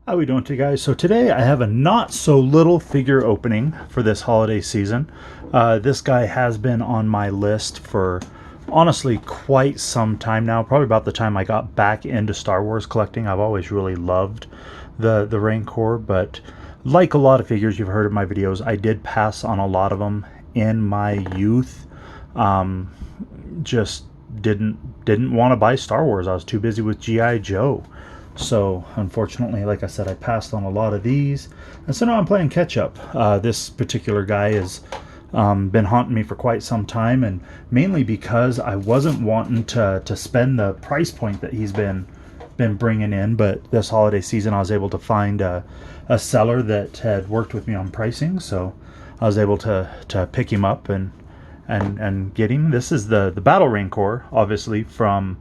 How we doing today, guys? So today I have a not so little figure opening for this holiday season. This guy has been on my list for honestly quite some time now, probably about the time I got back into Star Wars collecting. I've always really loved the Rancor, but like a lot of figures you've heard in my videos, I did pass on a lot of them in my youth. Just didn't want to buy Star Wars. I was too busy with G.I. Joe. So unfortunately, like I said, I passed on a lot of these, and so now I'm playing catch up. This particular guy has been haunting me for quite some time, and mainly because I wasn't wanting to spend the price point that he's been bringing in. But this holiday season, I was able to find a seller that had worked with me on pricing, so I was able to pick him up and get him. This is the Battle Rancor, obviously from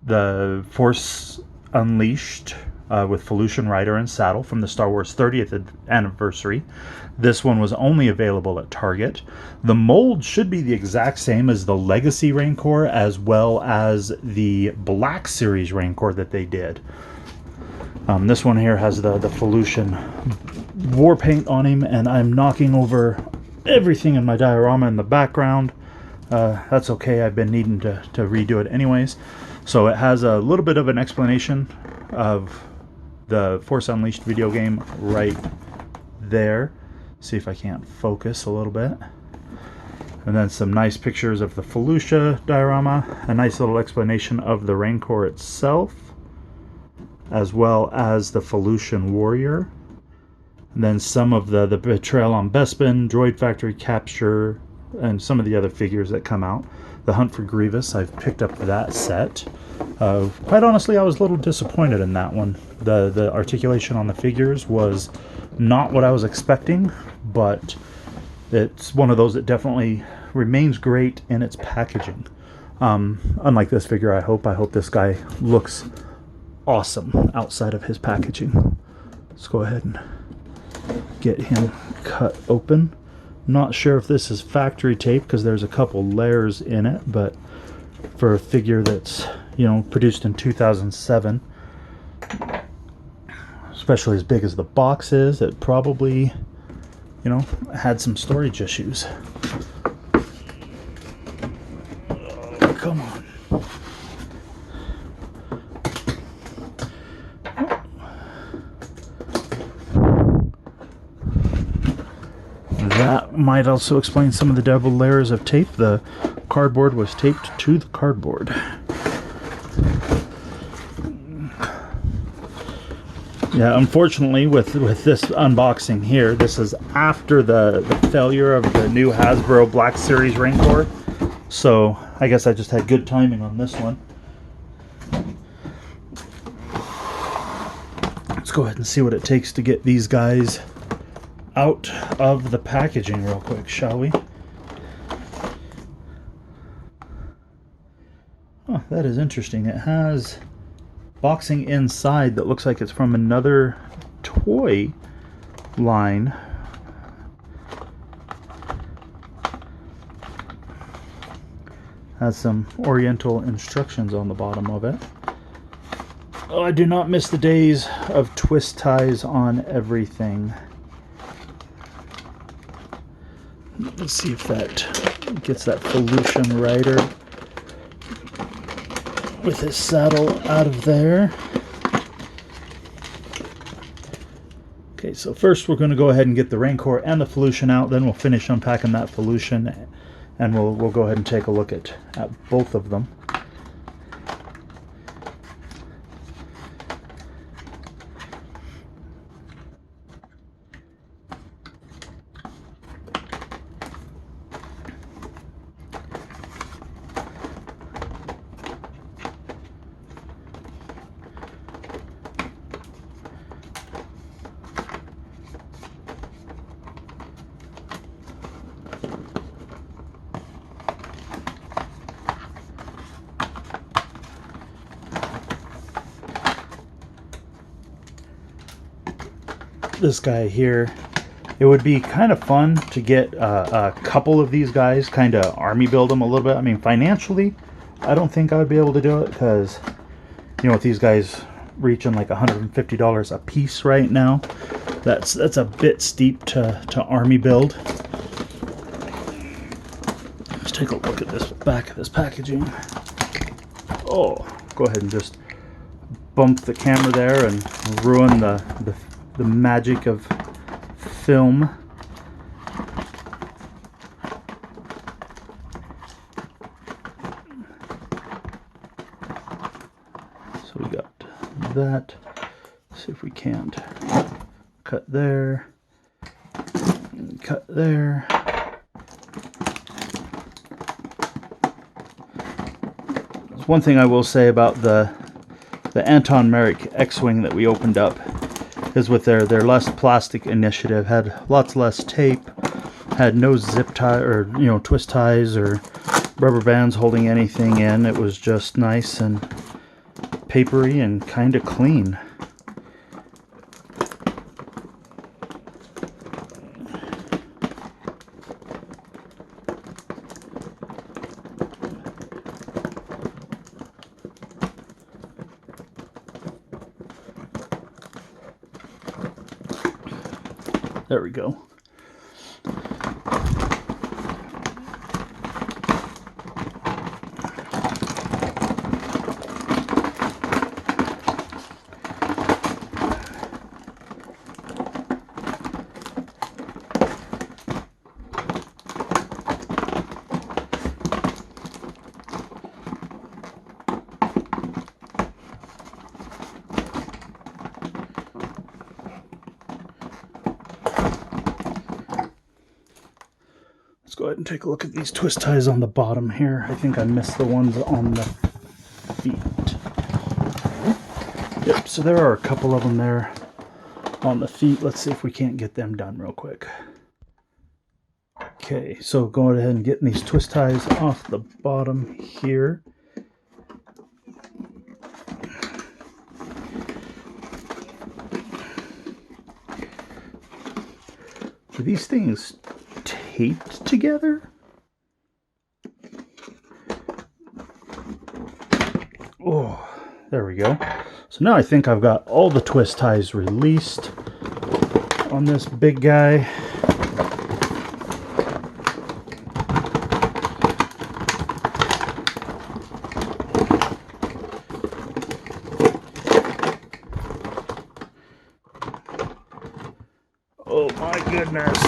the Force Unleashed with Felucian rider and saddle from the Star Wars 30th anniversary. This one was only available at Target. The mold should be the exact same as the Legacy Rancor, as well as the Black Series Rancor that they did. This one here has the Felucian war paint on him, and I'm knocking over everything in my diorama in the background. That's okay, I've been needing to redo it anyways. So it has a little bit of an explanation of the Force Unleashed video game right there. See if I can't focus a little bit. And then some nice pictures of the Felucia diorama, a nice little explanation of the Rancor itself, as well as the Felucian warrior. And then some of the Betrayal on Bespin, Droid Factory Capture, and some of the other figures that come out. The Hunt for Grievous, I've picked up that set. Quite honestly, I was a little disappointed in that one. The articulation on the figures was not what I was expecting, but it's one of those that definitely remains great in its packaging. Unlike this figure, I hope this guy looks awesome outside of his packaging. Let's go ahead and get him cut open. Not sure if this is factory tape because there's a couple layers in it, but for a figure that's, you know, produced in 2007, especially as big as the box is, it probably, you know, had some storage issues. Oh, come on. That might also explain some of the double layers of tape. The cardboard was taped to the cardboard. Yeah, unfortunately, with this unboxing here, this is after the failure of the new Hasbro Black Series Rancor. So I guess I just had good timing on this one. Let's go ahead and see what it takes to get these guys out of the packaging real quick, shall we? Oh, that is interesting. It has boxing inside that looks like it's from another toy line. Has some oriental instructions on the bottom of it. Oh, I do not miss the days of twist ties on everything. Let's see if that gets that Felucian rider with his saddle out of there. Okay, so first we're going to go ahead and get the Rancor and the Felucian out, then we'll finish unpacking that Felucian, and we'll go ahead and take a look at both of them. This guy here, it would be kind of fun to get a couple of these guys, kind of army build them a little bit. I mean, financially, I don't think I would be able to do it because, you know, with these guys reaching like $150 a piece right now. That's a bit steep to army build. Let's take a look at this back of this packaging. Oh, go ahead and just bump the camera there and ruin the magic of film. So we got that. Let's see if we can't cut there, cut there. One thing I will say about the Anton Merrick X-Wing that we opened up is with their less plastic initiative, had lots less tape, had no zip tie or twist ties or rubber bands holding anything in. It was just nice and papery and kind of clean. There we go. Let's go ahead and take a look at these twist ties on the bottom here. I think I missed the ones on the feet. Yep, so there are a couple of them there on the feet. Let's see if we can't get them done real quick. Okay, so going ahead and getting these twist ties off the bottom here. Are these things taped together? Oh, there we go. So now I think I've got all the twist ties released on this big guy. Oh my goodness.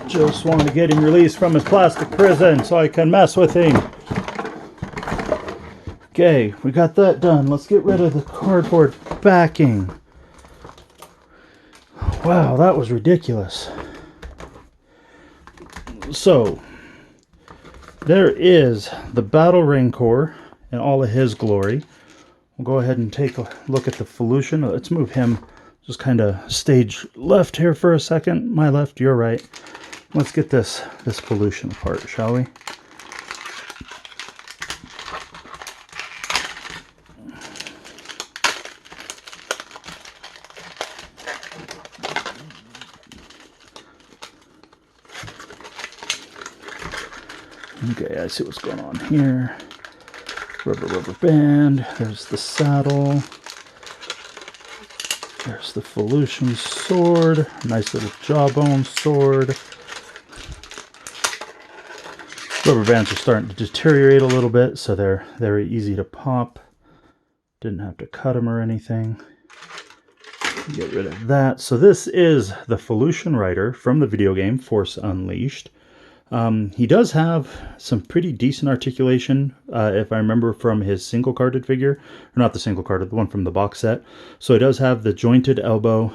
Just want to get him released from his plastic prison so I can mess with him. Okay, we got that done. Let's get rid of the cardboard backing. Wow, that was ridiculous. So, there is the Battle Rancor in all of his glory. We'll go ahead and take a look at the Felucian. Let's move him just kind of stage left here for a second. My left, your right. Let's get this Felucian apart, shall we? Okay, I see what's going on here. Rubber band. There's the saddle. There's the Felucian sword. Nice little jawbone sword. Rubber bands are starting to deteriorate a little bit, so they're very easy to pop. Didn't have to cut them or anything. Get rid of that. So this is the Felucian Rider from the video game Force Unleashed. He does have some pretty decent articulation, if I remember from his single-carded figure. Or not the single-carded, the one from the box set. So he does have the jointed elbow,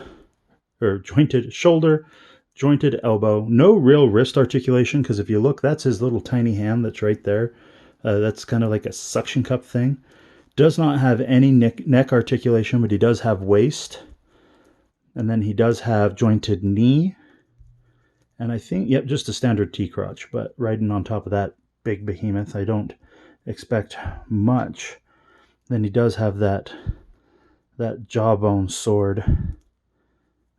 or jointed shoulder, jointed elbow. No real wrist articulation, because if you look, that's his little tiny hand that's right there. That's kind of like a suction cup thing. Does not have any neck articulation, but he does have waist. And then he does have jointed knee. And I think, yep, just a standard T-crotch, but riding on top of that big behemoth, I don't expect much. Then he does have that jawbone sword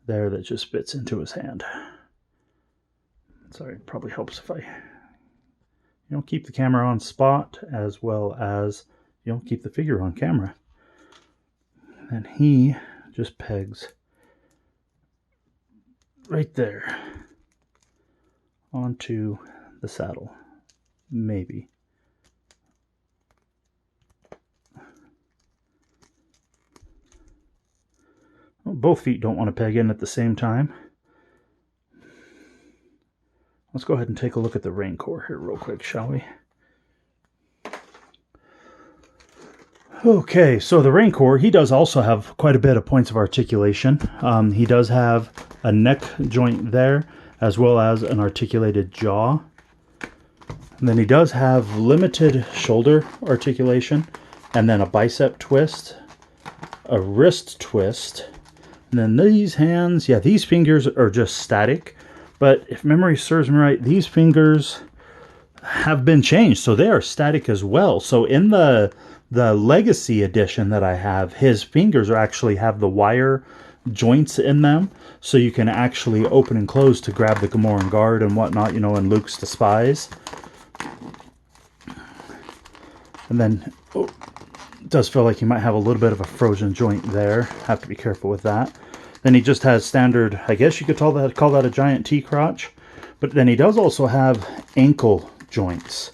there that just fits into his hand. Sorry, it probably helps if I keep the camera on spot as well as, keep the figure on camera. And he just pegs right there onto the saddle, maybe. Well, both feet don't want to peg in at the same time. Let's go ahead and take a look at the Rancor here real quick, shall we? Okay, so the Rancor, he does also have quite a bit of points of articulation. He does have a neck joint there, as well as an articulated jaw. And then he does have limited shoulder articulation, and then a bicep twist, a wrist twist, and then these hands, yeah, these fingers are just static. But if memory serves me right, these fingers have been changed, so they are static as well. So in the Legacy edition that I have, his fingers actually have the wire joints in them, so you can actually open and close to grab the Gamoran Guard and whatnot, in Luke's the Spies. And then it does feel like he might have a little bit of a frozen joint there. Have to be careful with that. Then he just has standard, I guess you could call that a giant T-crotch. But then he does also have ankle joints.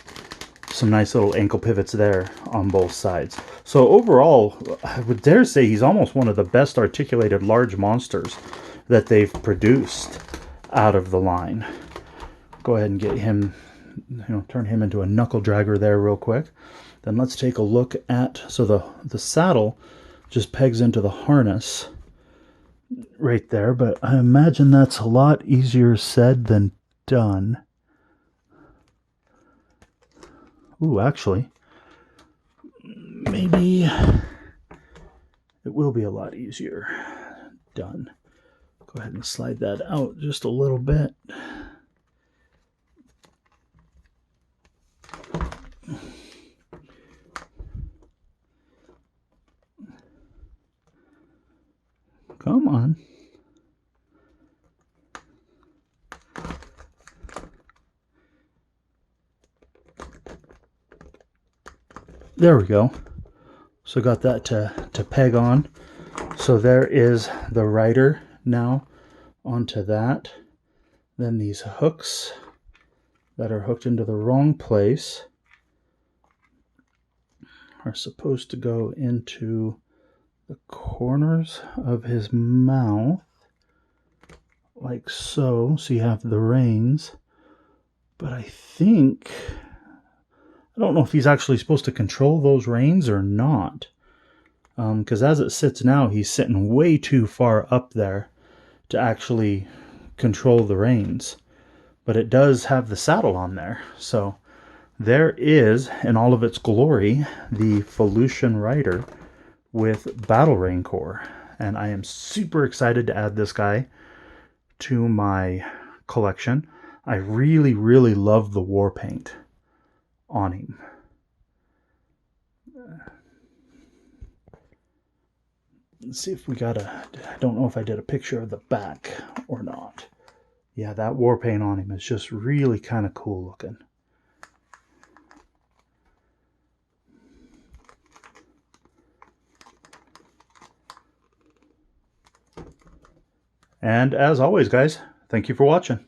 Some nice little ankle pivots there on both sides. So overall, I would dare say he's almost one of the best articulated large monsters that they've produced out of the line. Go ahead and get him, turn him into a knuckle dragger there real quick. Then let's take a look at, so the saddle just pegs into the harness right there, but I imagine that's a lot easier said than done. Ooh, actually, maybe it will be a lot easier done. Go ahead and slide that out just a little bit. Come on. There we go. So got that to peg on. So there is the rider now onto that. Then these hooks that are hooked into the wrong place are supposed to go into the corners of his mouth, like so. So you have the reins. But I don't know if he's actually supposed to control those reins or not. Because as it sits now, he's sitting way too far up there to actually control the reins. But it does have the saddle on there. So there is, in all of its glory, the Felucian rider with Battle Rancor. And I am super excited to add this guy to my collection. I really, really love the war paint on him. Let's see if we got I don't know if I did a picture of the back or not. Yeah, that war paint on him is just really kind of cool looking. And as always, guys, thank you for watching.